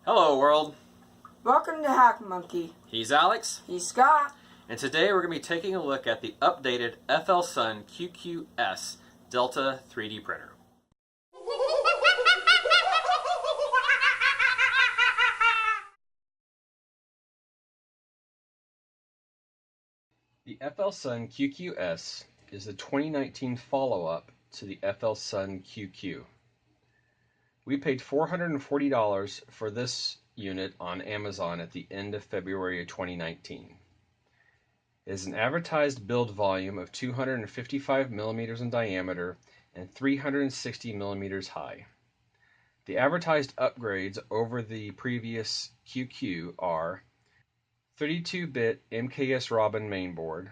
Hello world. Welcome to Hack Monkey. He's Alex. He's Scott. And today we're going to be taking a look at the updated FLSun QQ-S Delta 3D printer. The FLSun QQ-S is a 2019 follow-up to the FLSun QQ. We paid $440 for this unit on Amazon at the end of February of 2019. It is an advertised build volume of 255 millimeters in diameter and 360 millimeters high. The advertised upgrades over the previous QQ are 32-bit MKS Robin mainboard,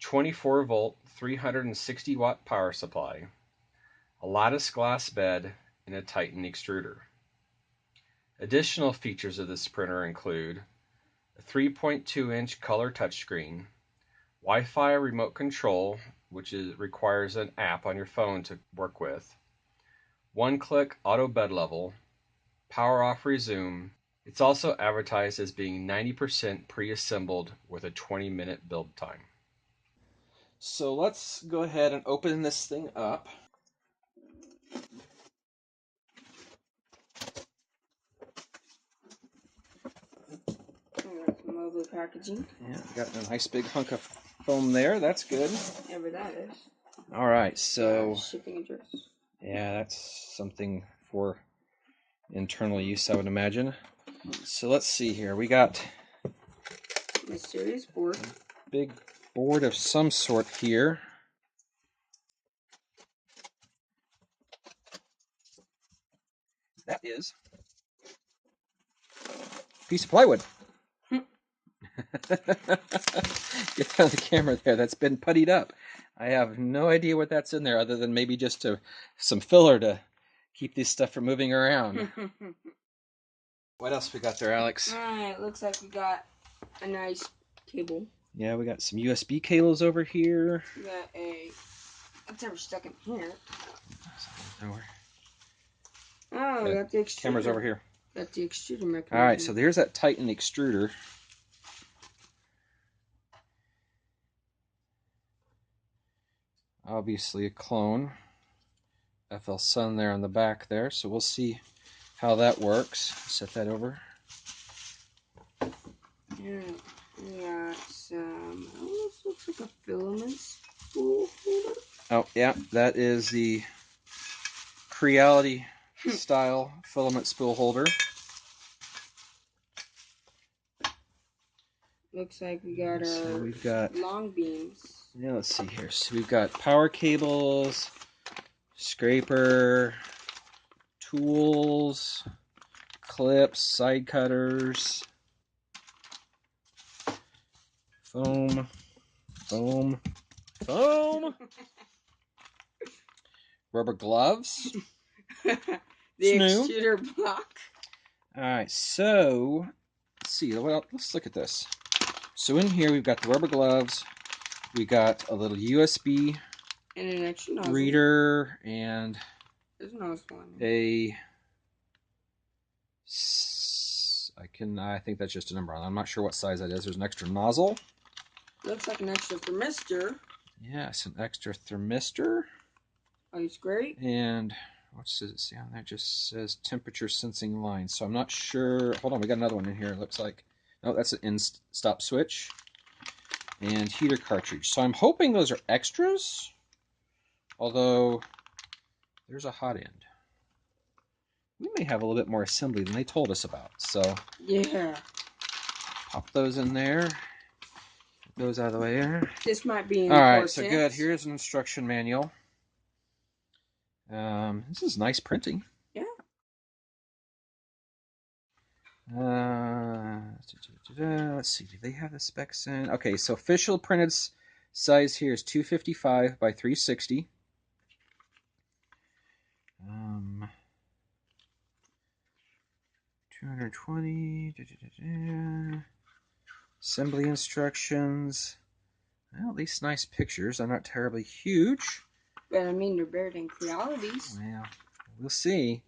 24-volt 360-watt power supply, a lattice glass bed, and a Titan extruder. Additional features of this printer include a 3.2-inch color touchscreen, Wi-Fi remote control, which requires an app on your phone to work with, one-click auto bed level, power off resume. It's also advertised as being 90% pre-assembled with a 20-minute build time. So let's go ahead and open this thing up. Some lovely packaging. Yeah, got a nice big hunk of foam there. That's good. Whatever that is. All right, so shipping address. Yeah, that's something for internal use, I would imagine. So let's see here. We got Mysterious board. Big board of some sort here. That is a piece of plywood. Get out of the camera there. That's been puttied up. I have no idea what that's in there other than maybe just some filler to keep this stuff from moving around. What else we got there, Alex? Alright, looks like we got a nice cable. Yeah, we got some USB cables over here. We got what's ever stuck in here? Oh, we got the extruder. Camera's over here. Got the extruder mechanism. Alright, so there's that Titan extruder. Obviously a clone. FLSun there on the back there, so we'll see how that works. Set that over. Yeah, we got some, this looks like a filament spool holder. Oh, yeah, that is the Creality style filament spool holder. Looks like we got we've got long beams. Yeah, let's see here. So we've got power cables, scraper, tools, clips, side cutters, foam, rubber gloves, the extruder block. All right, so let's see. Well, let's look at this. So in here we've got the rubber gloves. We got a little USB and an extra nozzle. reader and there's a nozzle on I think that's just a number on it. I'm not sure what size that is. There's an extra nozzle. Looks like an extra thermistor. Yes, an extra thermistor. Oh, it's great. And what does it say on there? It just says temperature sensing line. So I'm not sure. Hold on, we got another one in here. It looks like, no, that's an in-stop switch. And heater cartridge. So I'm hoping those are extras, although there's a hot end. We may have a little bit more assembly than they told us about. So yeah, pop those in there. Get those out of the way there. This might be important. All right, so good. Here's an instruction manual. This is nice printing. Yeah. Let's see, do they have the specs in? Okay, so official printed size here is 255 by 360. 220. Assembly instructions. Well, at least nice pictures. They're not terribly huge. But I mean, they're better than Creality's. Well, we'll see.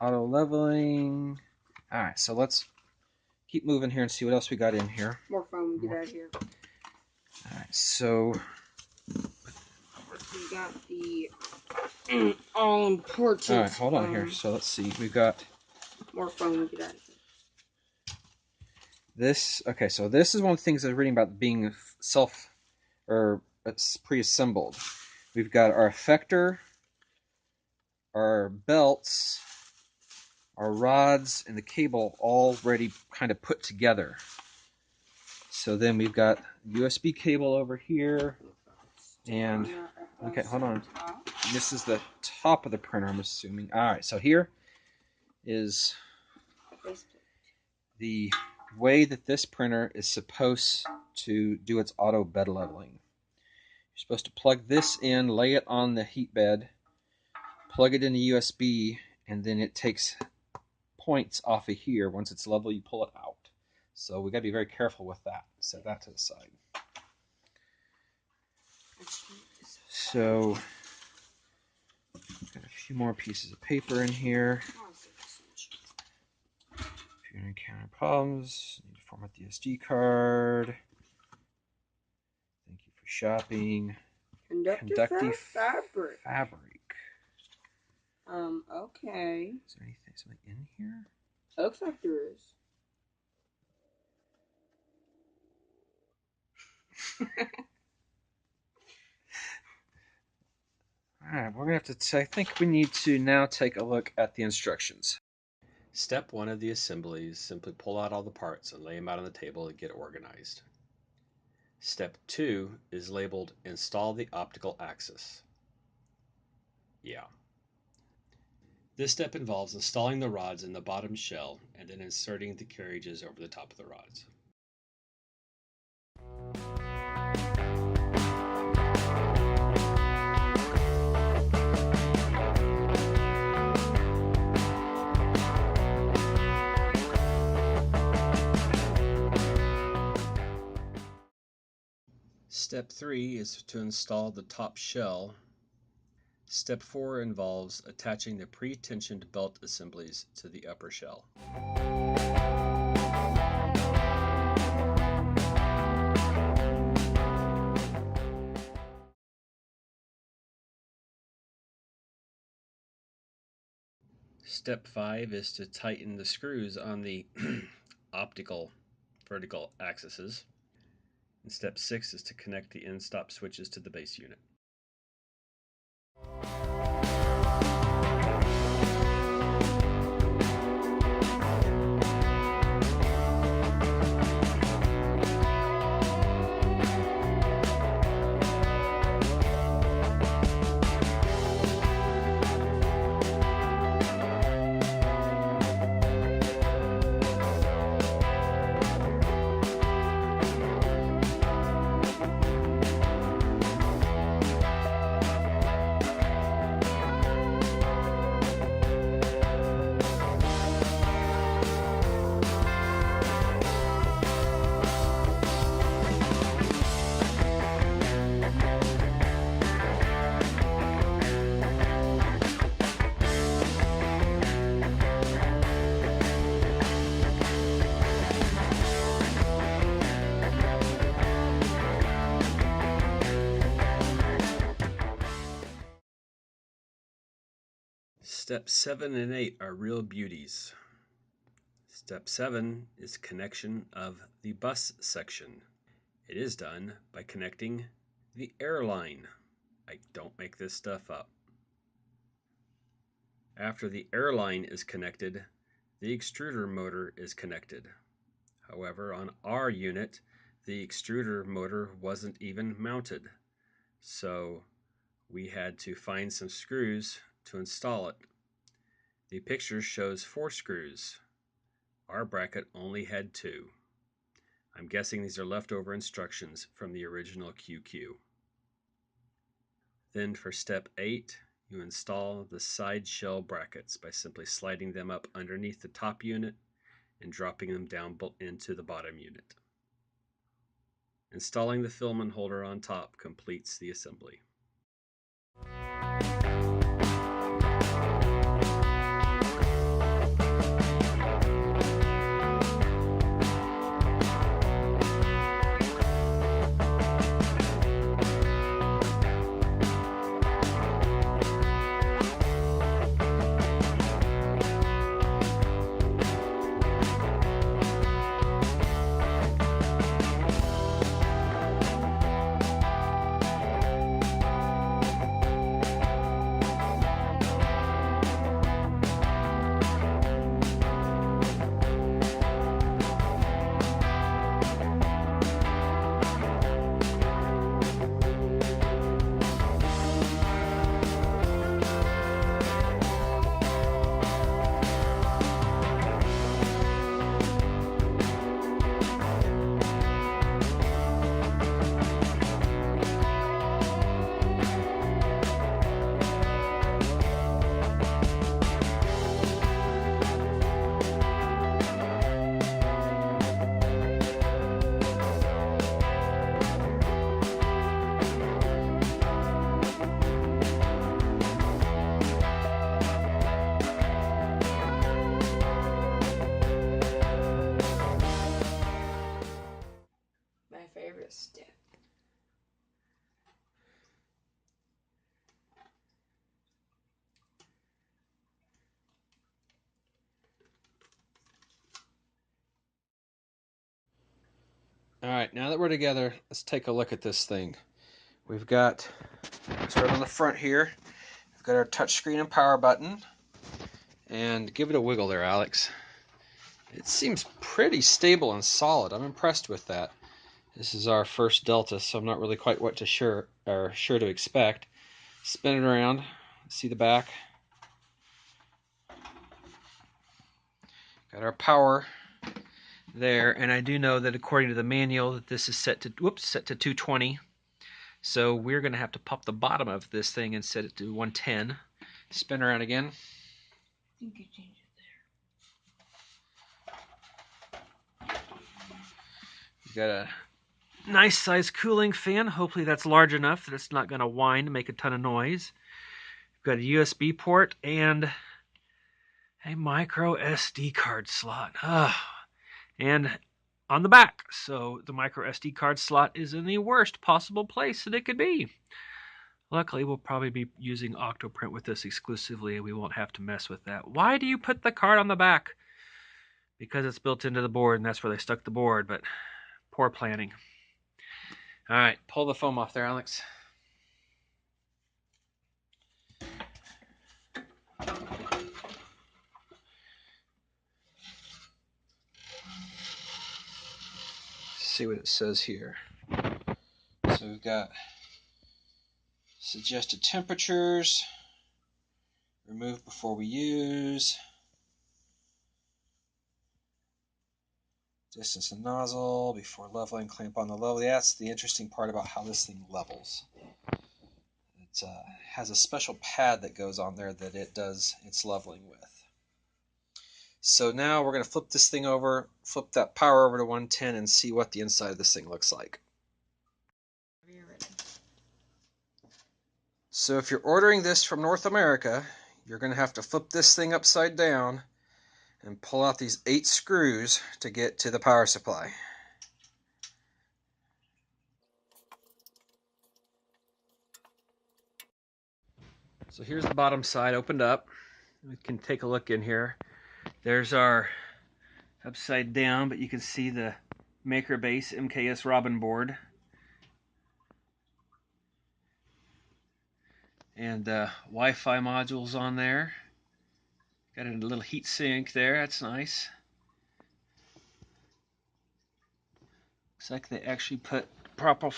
Auto leveling. All right, so let's keep moving here and see what else we got in here. More fun we get out of here. All right, so We got the all important. all right, hold on here. So let's see. We've got more fun we get out of here. this. Okay, so this is one of the things I was reading about being pre-assembled. We've got our effector, our belts, our rods, and the cable already kind of put together. So then we've got USB cable over here, and okay, hold on. This is the top of the printer, I'm assuming. All right, so here is the way that this printer is supposed to do its auto bed leveling. You're supposed to plug this in, lay it on the heat bed, plug it into USB, and then it takes points off of here. Once it's level, you pull it out. So we got to be very careful with that. Set that to the side. So got a few more pieces of paper in here. If you encounter problems, you need to format the SD card. Thank you for shopping. Conductive fabric. Okay. Is there something in here? Looks like there is. Alright, we're going to have to, I think we need to now take a look at the instructions. Step 1 of the assembly is simply pull out all the parts and lay them out on the table to get organized. Step 2 is labeled Install the Optical Axis. Yeah. This step involves installing the rods in the bottom shell and then inserting the carriages over the top of the rods. Step 3 is to install the top shell. Step 4 involves attaching the pre-tensioned belt assemblies to the upper shell. Step 5 is to tighten the screws on the optical vertical axes. And step 6 is to connect the end-stop switches to the base unit. Step 7 and 8 are real beauties. Step 7 is connection of the bus section. It is done by connecting the airline. I don't make this stuff up. After the airline is connected, the extruder motor is connected. However, on our unit, the extruder motor wasn't even mounted. So we had to find some screws to install it. The picture shows 4 screws. Our bracket only had 2. I'm guessing these are leftover instructions from the original QQ. Then for step 8, you install the side shell brackets by simply sliding them up underneath the top unit and dropping them down into the bottom unit. Installing the filament holder on top completes the assembly. Alright, now that we're together, let's take a look at this thing. We've got, start on the front here, we've got our touchscreen and power button. And give it a wiggle there, Alex. It seems pretty stable and solid. I'm impressed with that. This is our first Delta, so I'm not really quite what to sure to expect. Spin it around, see the back. Got our power there, and I do know that according to the manual that this is set to 220. So we're going to have to pop the bottom of this thing and set it to 110. Spin around again. I think you changed it there. We've got a nice size cooling fan. Hopefully that's large enough that it's not going to whine and make a ton of noise. We've got a USB port and a micro SD card slot. And on the back. So the micro SD card slot is in the worst possible place that it could be. Luckily, we'll probably be using Octoprint with this exclusively, and we won't have to mess with that. Why do you put the card on the back? Because it's built into the board, and that's where they stuck the board, but poor planning. All right, pull the foam off there, Alex. See what it says here. So we've got suggested temperatures, remove before we use, distance and nozzle, before leveling, clamp on the level. That's the interesting part about how this thing levels. It has a special pad that goes on there that it does its leveling with. So now we're going to flip this thing over, flip that power over to 110 and see what the inside of this thing looks like. So if you're ordering this from North America, you're going to have to flip this thing upside down and pull out these 8 screws to get to the power supply. So here's the bottom side opened up. We can take a look in here. There's our upside down, but you can see the Maker Base MKS Robin board. And Wi-Fi modules on there. Got a little heat sink there, that's nice. Looks like they actually put proper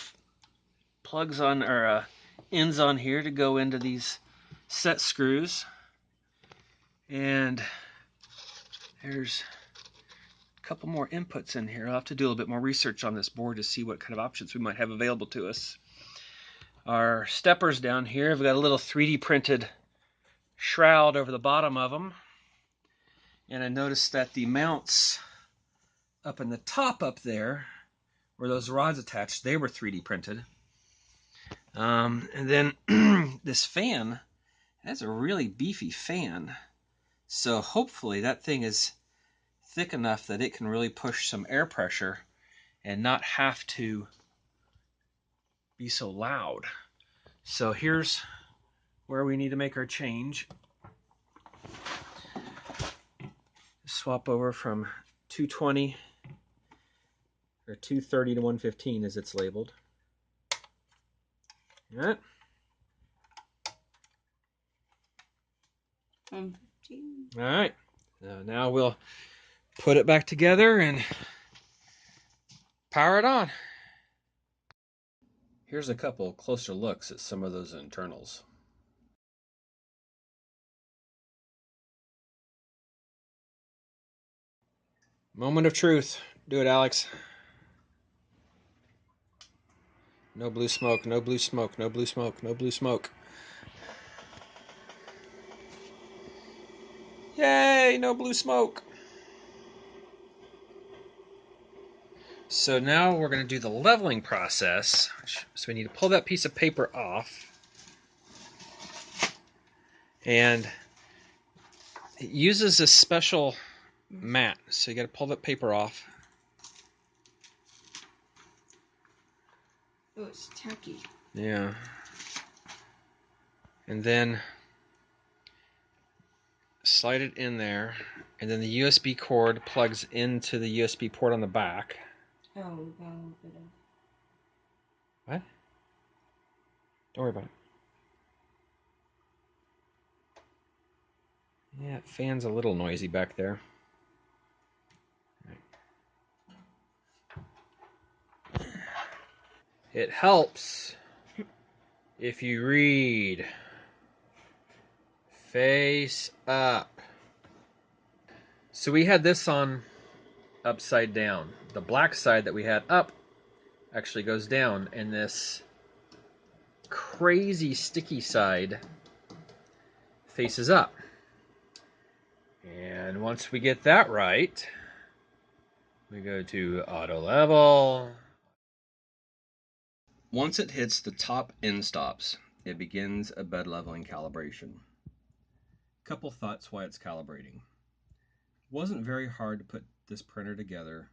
plugs on, or ends on here to go into these set screws. And there's a couple more inputs in here. I'll have to do a little bit more research on this board to see what kind of options we might have available to us. Our steppers down here have got a little 3D printed shroud over the bottom of them. And I noticed that the mounts up in the top up there, where those rods attached, they were 3D printed. And then this fan, that's a really beefy fan. So hopefully that thing is thick enough that it can really push some air pressure and not have to be so loud. So here's where we need to make our change. Swap over from 220 or 230 to 115 as it's labeled. Yeah. 115. All right. Now we'll put it back together and power it on. Here's a couple closer looks at some of those internals. Moment of truth. Do it, Alex. No blue smoke, no blue smoke, no blue smoke, no blue smoke. Yay, no blue smoke. So now we're going to do the leveling process. So we need to pull that piece of paper off. And it uses this special mat. So you got to pull that paper off. Oh, it's tacky. Yeah. And then slide it in there. And then the USB cord plugs into the USB port on the back. Oh, we got a little bit of. What? Don't worry about it. Yeah, fan's a little noisy back there. It helps if you read face up. So we had this on upside down. The black side that we had up actually goes down, and this crazy sticky side faces up. And once we get that right, we go to auto level. Once it hits the top end stops, it begins a bed leveling calibration. Couple thoughts why it's calibrating. It wasn't very hard to put this printer together.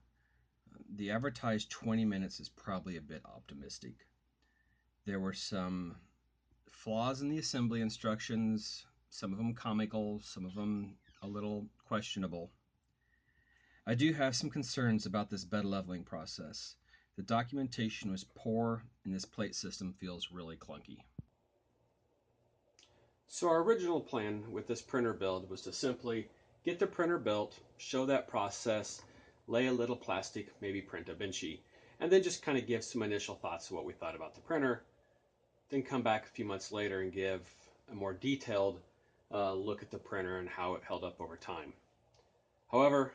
The advertised 20 minutes is probably a bit optimistic. There were some flaws in the assembly instructions, some of them comical, some of them a little questionable. I do have some concerns about this bed leveling process. The documentation was poor and this plate system feels really clunky. So our original plan with this printer build was to simply get the printer built, show that process, lay a little plastic, maybe print a Vinci, and then just kind of give some initial thoughts of what we thought about the printer, then come back a few months later and give a more detailed look at the printer and how it held up over time. However,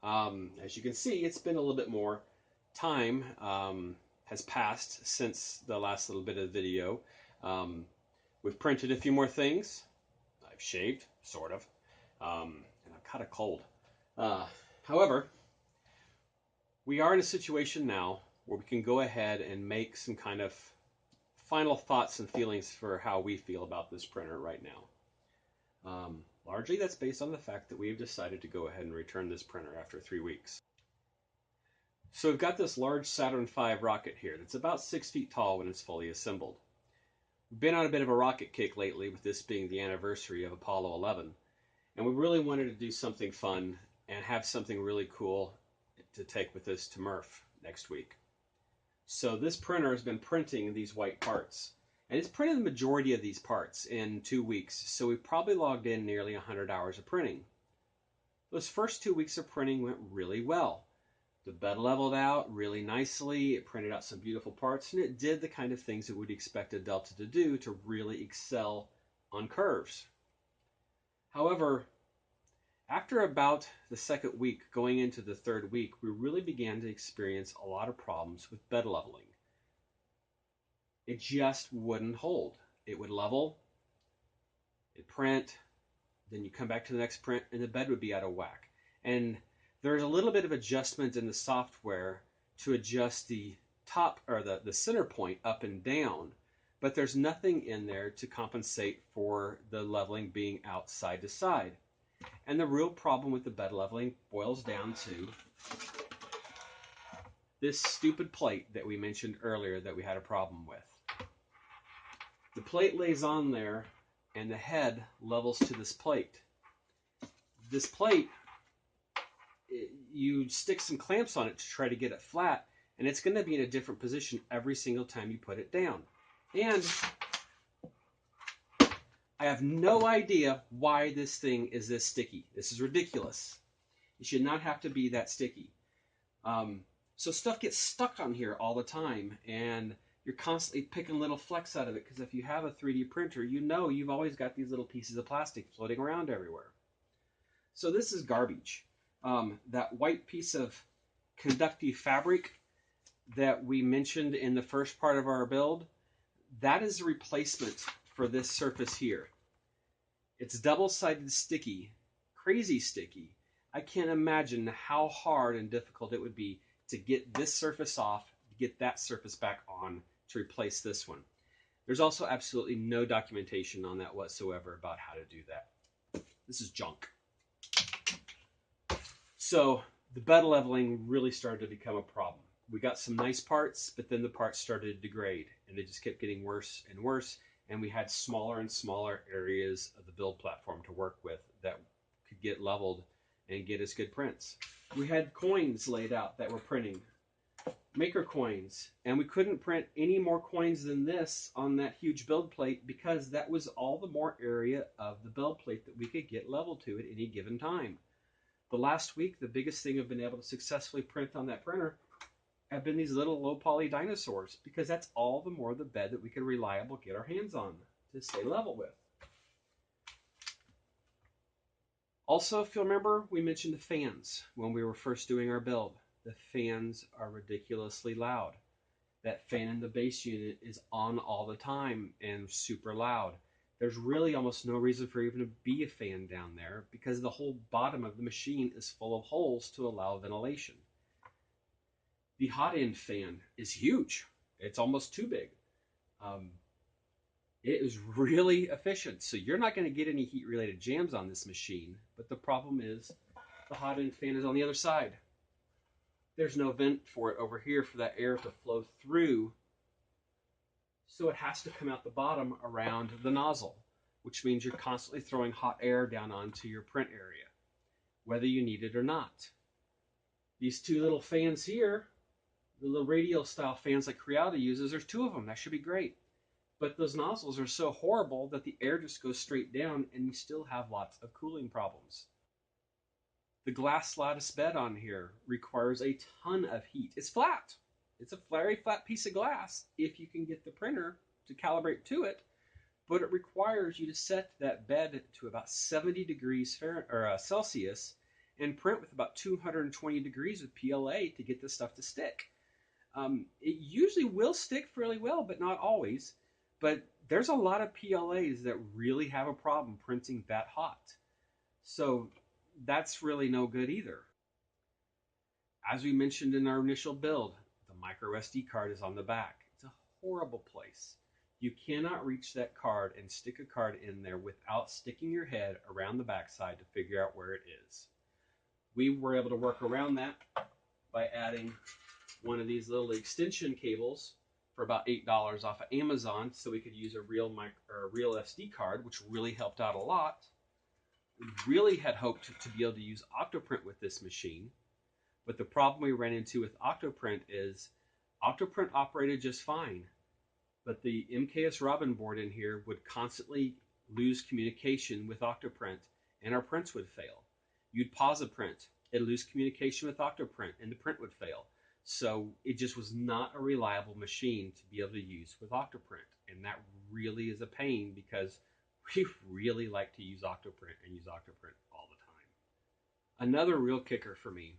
as you can see, it's been a little bit more time has passed since the last little bit of the video. We've printed a few more things. I've shaved, sort of, and I've caught a cold. However, we are in a situation now where we can go ahead and make some kind of final thoughts and feelings for how we feel about this printer right now. Largely that's based on the fact that we've decided to go ahead and return this printer after 3 weeks. So we've got this large Saturn V rocket here that's about 6 feet tall when it's fully assembled. We've been on a bit of a rocket kick lately, with this being the anniversary of Apollo 11, and we really wanted to do something fun and have something really cool to take with us to Murph next week. So this printer has been printing these white parts, and it's printed the majority of these parts in 2 weeks, so we've probably logged in nearly 100 hours of printing. Those first 2 weeks of printing went really well. The bed leveled out really nicely, it printed out some beautiful parts, and it did the kind of things that we'd expect a Delta to do to really excel on curves. However, after about the second week, going into the third week, we really began to experience a lot of problems with bed leveling. It just wouldn't hold. It would level, it'd print, then you come back to the next print, and the bed would be out of whack. And there's a little bit of adjustment in the software to adjust the top or the center point up and down, but there's nothing in there to compensate for the leveling being out side to side. And the real problem with the bed leveling boils down to this stupid plate that we mentioned earlier that we had a problem with. The plate lays on there and the head levels to this plate. This plate, you stick some clamps on it to try to get it flat, and it's going to be in a different position every single time you put it down. And I have no idea why this thing is this sticky. This is ridiculous. It should not have to be that sticky. So stuff gets stuck on here all the time, and you're constantly picking little flecks out of it, because if you have a 3D printer, you know you've always got these little pieces of plastic floating around everywhere. So this is garbage. That white piece of conductive fabric that we mentioned in the first part of our build, that is a replacement for this surface here. It's double-sided sticky, crazy sticky. I can't imagine how hard and difficult it would be to get this surface off, to get that surface back on, to replace this one. There's also absolutely no documentation on that whatsoever about how to do that. This is junk. So the bed leveling really started to become a problem. We got some nice parts, but then the parts started to degrade, and they just kept getting worse and worse, and we had smaller and smaller areas of the build platform to work with that could get leveled and get us good prints. We had coins laid out that were printing. maker coins, and we couldn't print any more coins than this on that huge build plate because that was all the more area of the build plate that we could get level to at any given time. The last week, the biggest thing I've been able to successfully print on that printer have been these little low poly dinosaurs, because that's all the more the bed that we can reliably get our hands on to stay level with. Also, if you remember, we mentioned the fans when we were first doing our build. The fans are ridiculously loud. That fan in the base unit is on all the time and super loud. There's really almost no reason for even to be a fan down there because the whole bottom of the machine is full of holes to allow ventilation. The hot end fan is huge. It's almost too big. It is really efficient. So you're not going to get any heat related jams on this machine, but the problem is the hot end fan is on the other side. There's no vent for it over here for that air to flow through. So it has to come out the bottom around the nozzle, which means you're constantly throwing hot air down onto your print area, whether you need it or not. These two little fans here, the little radial style fans like Creality uses, there's two of them. That should be great. But those nozzles are so horrible that the air just goes straight down and you still have lots of cooling problems. The glass lattice bed on here requires a ton of heat. It's flat. It's a very flat piece of glass if you can get the printer to calibrate to it, but it requires you to set that bed to about 70 degrees Celsius and print with about 220 degrees with PLA to get this stuff to stick. It usually will stick fairly well, but not always. But there's a lot of PLAs that really have a problem printing that hot. So that's really no good either. As we mentioned in our initial build, the micro SD card is on the back. It's a horrible place. You cannot reach that card and stick a card in there without sticking your head around the backside to figure out where it is. We were able to work around that by adding one of these little extension cables for about $8 off of Amazon, so we could use a real SD card, which really helped out a lot. We really had hoped to be able to use Octoprint with this machine, but the problem we ran into with Octoprint is Octoprint operated just fine, but the MKS Robin board in here would constantly lose communication with Octoprint, and our prints would fail. You'd pause a print, it'd lose communication with Octoprint, and the print would fail. So it just was not a reliable machine to be able to use with Octoprint. And that really is a pain because we really like to use Octoprint and use Octoprint all the time. Another real kicker for me,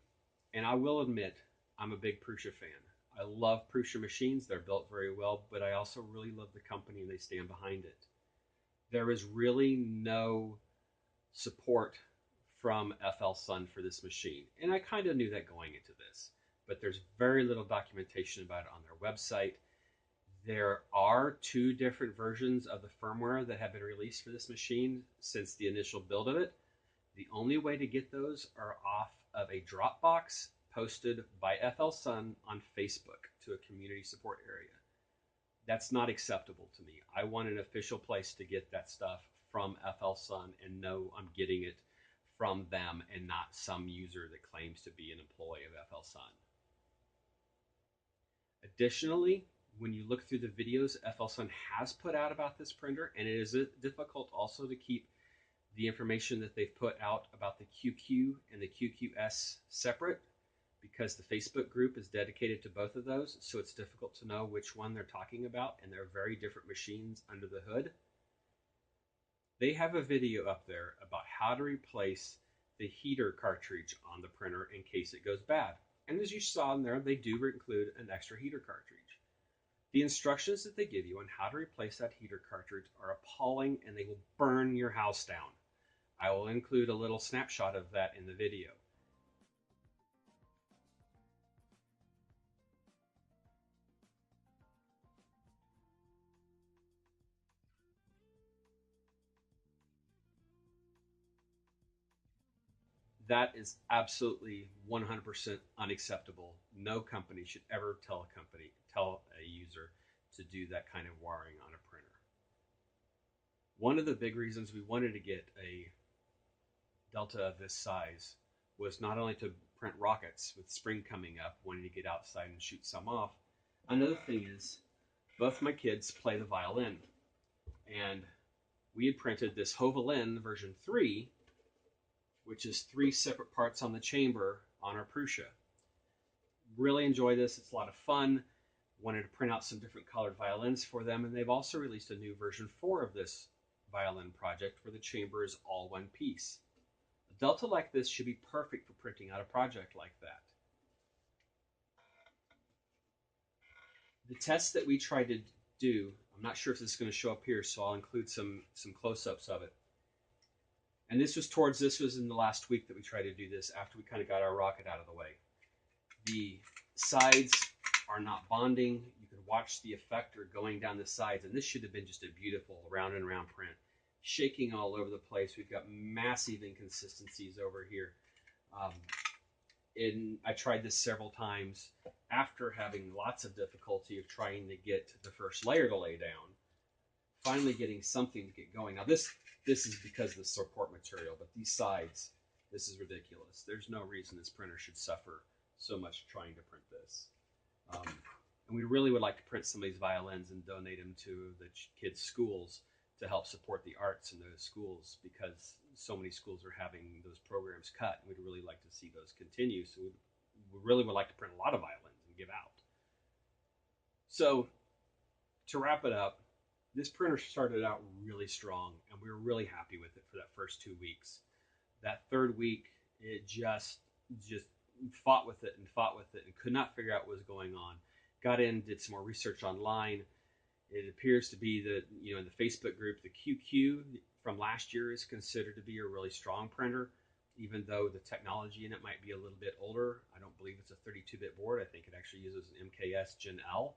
and I will admit, I'm a big Prusa fan. I love Prusa machines. They're built very well, but I also really love the company and they stand behind it. There is really no support from FLSun for this machine. And I kind of knew that going into this. But there's very little documentation about it on their website. There are 2 different versions of the firmware that have been released for this machine since the initial build of it. The only way to get those are off of a Dropbox posted by FLSun on Facebook to a community support area. That's not acceptable to me. I want an official place to get that stuff from FLSun and know I'm getting it from them and not some user that claims to be an employee of FLSun. Additionally, when you look through the videos FLSun has put out about this printer, and it is difficult also to keep the information that they've put out about the QQ and the QQ-S separate because the Facebook group is dedicated to both of those, so it's difficult to know which one they're talking about, and they're very different machines under the hood. They have a video up there about how to replace the heater cartridge on the printer in case it goes bad. And as you saw in there, they do include an extra heater cartridge. The instructions that they give you on how to replace that heater cartridge are appalling and they will burn your house down. I will include a little snapshot of that in the video. That is absolutely 100% unacceptable. No company should ever tell a user to do that kind of wiring on a printer. One of the big reasons we wanted to get a Delta of this size was not only to print rockets with spring coming up, wanting to get outside and shoot some off. Another thing is, both my kids play the violin, and we had printed this Hoviolin version 3, which is 3 separate parts on the chamber on our Prusa. Really enjoy this. It's a lot of fun. Wanted to print out some different colored violins for them, and they've also released a new version 4 of this violin project where the chamber is all one piece. A delta like this should be perfect for printing out a project like that. The test that we tried to do, I'm not sure if this is going to show up here, so I'll include some close-ups of it. And this was in the last week that we tried to do this after we kind of got our rocket out of the way. The sides are not bonding. You can watch the effector going down the sides, and this should have been just a beautiful round and round print. Shaking all over the place. We've got massive inconsistencies over here. I tried this several times after having lots of difficulty of trying to get the first layer to lay down. Finally getting something to get going. Now this is because of the support material, but these sides, this is ridiculous. There's no reason this printer should suffer so much trying to print this. And we really would like to print some of these violins and donate them to the kids' schools to help support the arts in those schools, because so many schools are having those programs cut. We'd really like to see those continue. So we really would like to print a lot of violins and give out. So to wrap it up, this printer started out really strong, and we were really happy with it for that first 2 weeks. That third week, it just fought with it and could not figure out what was going on. Got in, did some more research online. It appears to be that, in the Facebook group, the QQ from last year is considered to be a really strong printer, even though the technology in it might be a little bit older. I don't believe it's a 32-bit board. I think it actually uses an MKS Gen L.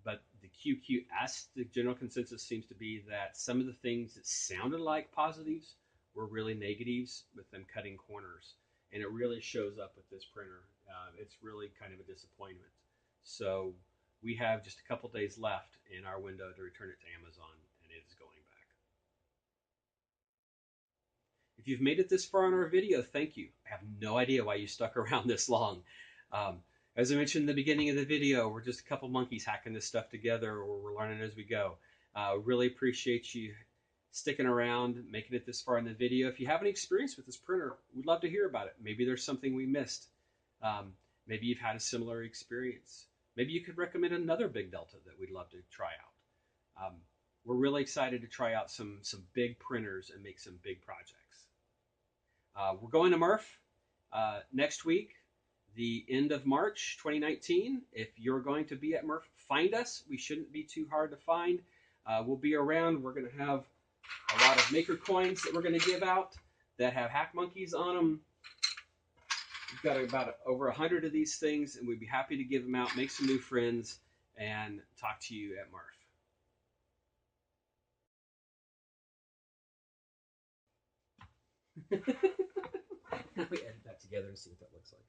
But the QQ-S, the general consensus seems to be that some of the things that sounded like positives were really negatives, with them cutting corners. And it really shows up with this printer. It's really kind of a disappointment. So we have just a couple days left in our window to return it to Amazon, and it is going back. If you've made it this far in our video, thank you. I have no idea why you stuck around this long. As I mentioned in the beginning of the video, we're just a couple monkeys hacking this stuff together, or we're learning as we go. Really appreciate you sticking around, making it this far in the video. If you have any experience with this printer, we'd love to hear about it. Maybe there's something we missed. Maybe you've had a similar experience. Maybe you could recommend another Big Delta that we'd love to try out. We're really excited to try out some big printers and make some big projects. We're going to Murph next week, the end of March 2019. If you're going to be at Murph, find us. We shouldn't be too hard to find. We'll be around. We're going to have a lot of maker coins that we're going to give out that have hack monkeys on them. We've got about over 100 of these things, and we'd be happy to give them out, make some new friends, and talk to you at Murph. Now we edit that together and see what that looks like.